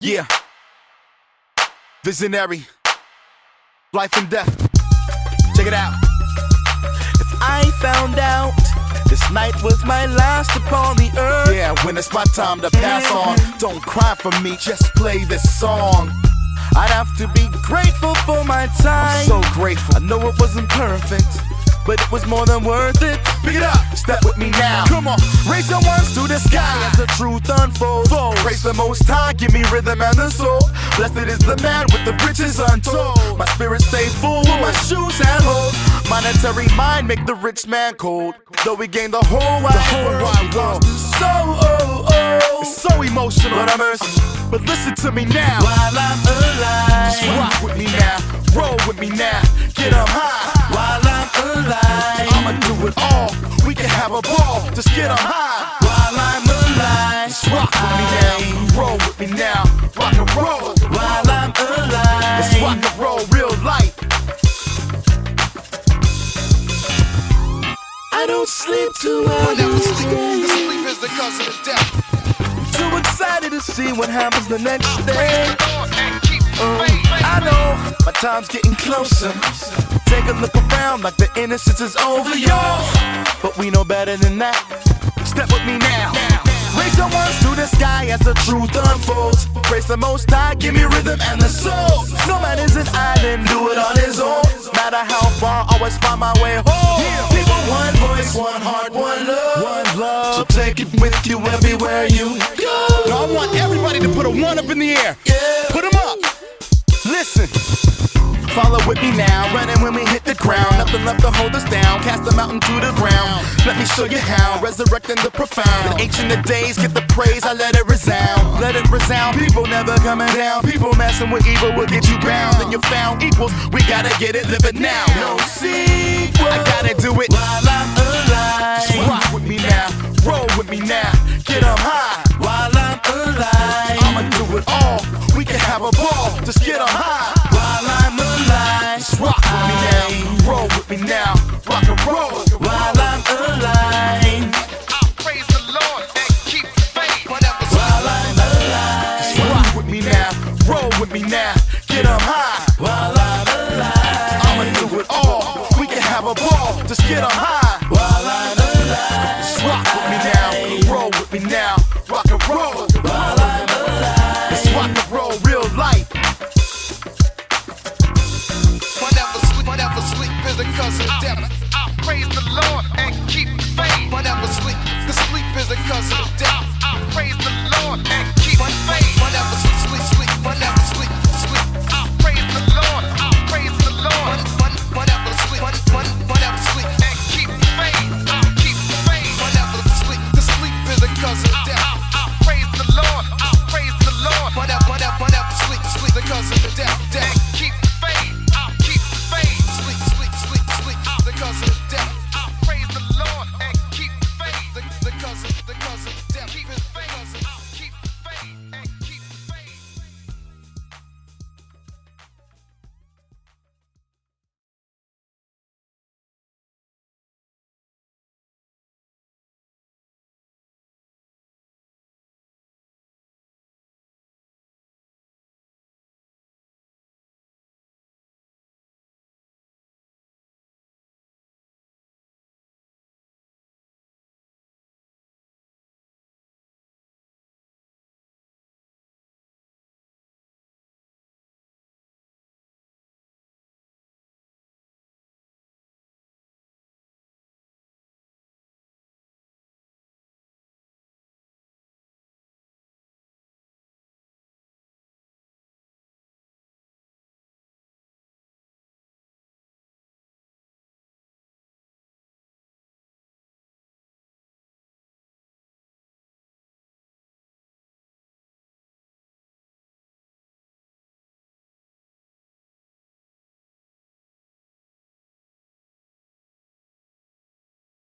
Yeah. Visionary. Life and death. Check it out. If I found out this night was my last upon the earth, yeah, when it's my time to pass on, don't cry for me, just play this song. I'd have to be grateful for my time. I'm so grateful. I know it wasn't perfect, but it was more than worth it. Pick it up, step with me now. Come on, raise your ones to the sky as the truth unfolds. Praise the Most High, give me rhythm and the soul. Blessed is the man with the riches untold. My spirit stays full, my shoes and holes. Monetary mind make the rich man cold. Though we gain the whole wide world, lost his soul. It's so emotional, but I'm but listen to me now. While I'm alive, just rock with me now, roll with me now, get up high. While I'm alive, I'ma do it all. We can have a ball, just get up high. While I'm alive, just rock with me now, roll with me now, rock and roll. While I'm alive, it's rock and roll, real life. I don't sleep too well. Sleep is the cause of the death. Too excited to see what happens the next day. I know my time's getting closer. Take a look around like the innocence is over, y'all. But we know better than that. Step with me now. Raise your ones to the sky as the truth unfolds. Praise the Most High, give me rhythm and the soul. No man is an island, do it on his own. Matter how far, always find my way home. People, one voice, one heart, one love. One love. So take it with you everywhere you go. Now I want everybody to put a one up in the air. Put them up. Listen. Follow with me now, running when we hit the ground. Nothing left to hold us down, cast the mountain to the ground. Let me show you how, resurrecting the profound. In ancient days, get the praise, I let it resound. Let it resound, people never coming down. People messing with evil will get you bound. Then you found equals, we gotta get it, live it now. No sequel, I gotta do it while I'm alive. Just rock with me now, roll with me now, get up high. While I'm alive, I'ma do it all, we can have a ball, just get up high. While I'm alive, just rock with me now, roll with me now, rock and roll. While I'm alive, I praise the Lord and keep the faith. Whatever. while I'm alive, just rock with me now, roll with me now, get up high. While I'm alive, I'ma do it all, we can have a ball, just get up high.